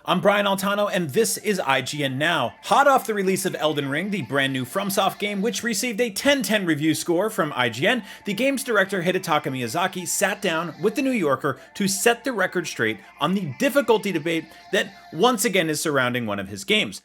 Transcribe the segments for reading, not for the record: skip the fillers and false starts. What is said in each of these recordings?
I'm Brian Altano, and this is IGN Now. Hot off the release of Elden Ring, the brand new FromSoft game, which received a 10/10 review score from IGN, the game's director Hidetaka Miyazaki sat down with The New Yorker to set the record straight on the difficulty debate that once again is surrounding one of his games.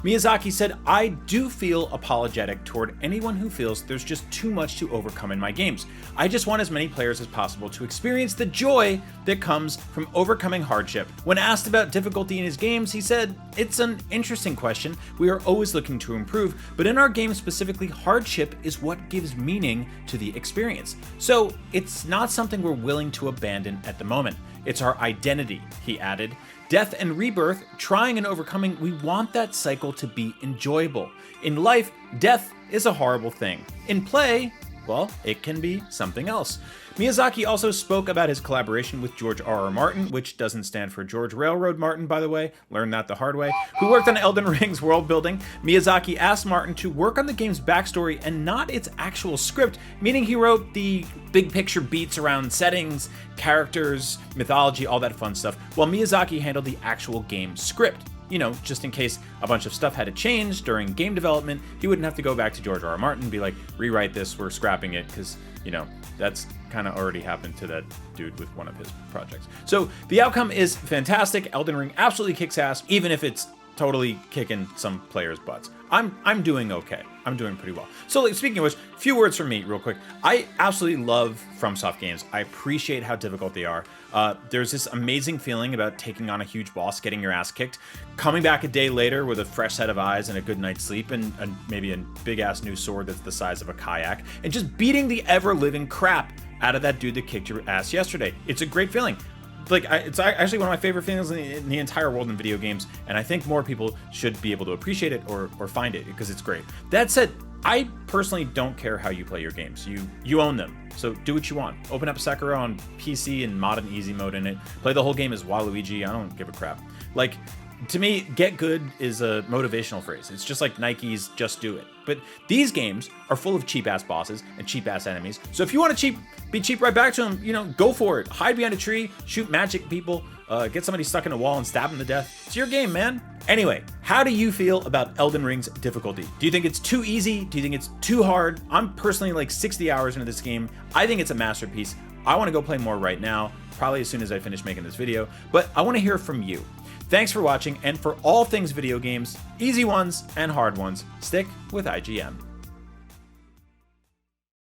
Miyazaki said, "I do feel apologetic toward anyone who feels there's just too much to overcome in my games. I just want as many players as possible to experience the joy that comes from overcoming hardship." When asked about difficulty in his games, he said, "It's an interesting question. We are always looking to improve, but in our games specifically, hardship is what gives meaning to the experience. So it's not something we're willing to abandon at the moment. It's our identity," he added. "Death and rebirth, trying and overcoming, we want that cycle to be enjoyable. In life, death is a horrible thing. In play, well, it can be something else." Miyazaki also spoke about his collaboration with George R.R. Martin, which doesn't stand for George Railroad Martin, by the way, learned that the hard way, who worked on Elden Ring's world building. Miyazaki asked Martin to work on the game's backstory and not its actual script, meaning he wrote the big picture beats around settings, characters, mythology, all that fun stuff, while Miyazaki handled the actual game script. You know, just in case a bunch of stuff had to change during game development, he wouldn't have to go back to George R.R. Martin and be like, "Rewrite this, we're scrapping it," because, you know, that's kind of already happened to that dude with one of his projects. So the outcome is fantastic. Elden Ring absolutely kicks ass, even if it's totally kicking some players' butts. I'm doing okay. I'm doing pretty well. So speaking of which, few words from me real quick. I absolutely love FromSoft games. I appreciate how difficult they are. There's this amazing feeling about taking on a huge boss, getting your ass kicked, coming back a day later with a fresh set of eyes and a good night's sleep and maybe a big ass new sword that's the size of a kayak, and just beating the ever-living crap out of that dude that kicked your ass yesterday. It's a great feeling. It's actually one of my favorite feelings in the entire world in video games, and I think more people should be able to appreciate it or find it, because it's great. That said, I personally don't care how you play your games. You own them, so do what you want. Open up Sekiro on PC and mod an easy mode in it. Play the whole game as Waluigi. I don't give a crap. To me, get good is a motivational phrase. It's just like Nike's "just do it." But these games are full of cheap-ass bosses and cheap-ass enemies. So if you want to be cheap right back to them, go for it. Hide behind a tree, shoot magic people, get somebody stuck in a wall and stab them to death. It's your game, man. Anyway, how do you feel about Elden Ring's difficulty? Do you think it's too easy? Do you think it's too hard? I'm personally like 60 hours into this game. I think it's a masterpiece. I want to go play more right now, probably as soon as I finish making this video, but I want to hear from you. Thanks for watching, and for all things video games, easy ones and hard ones, stick with IGN.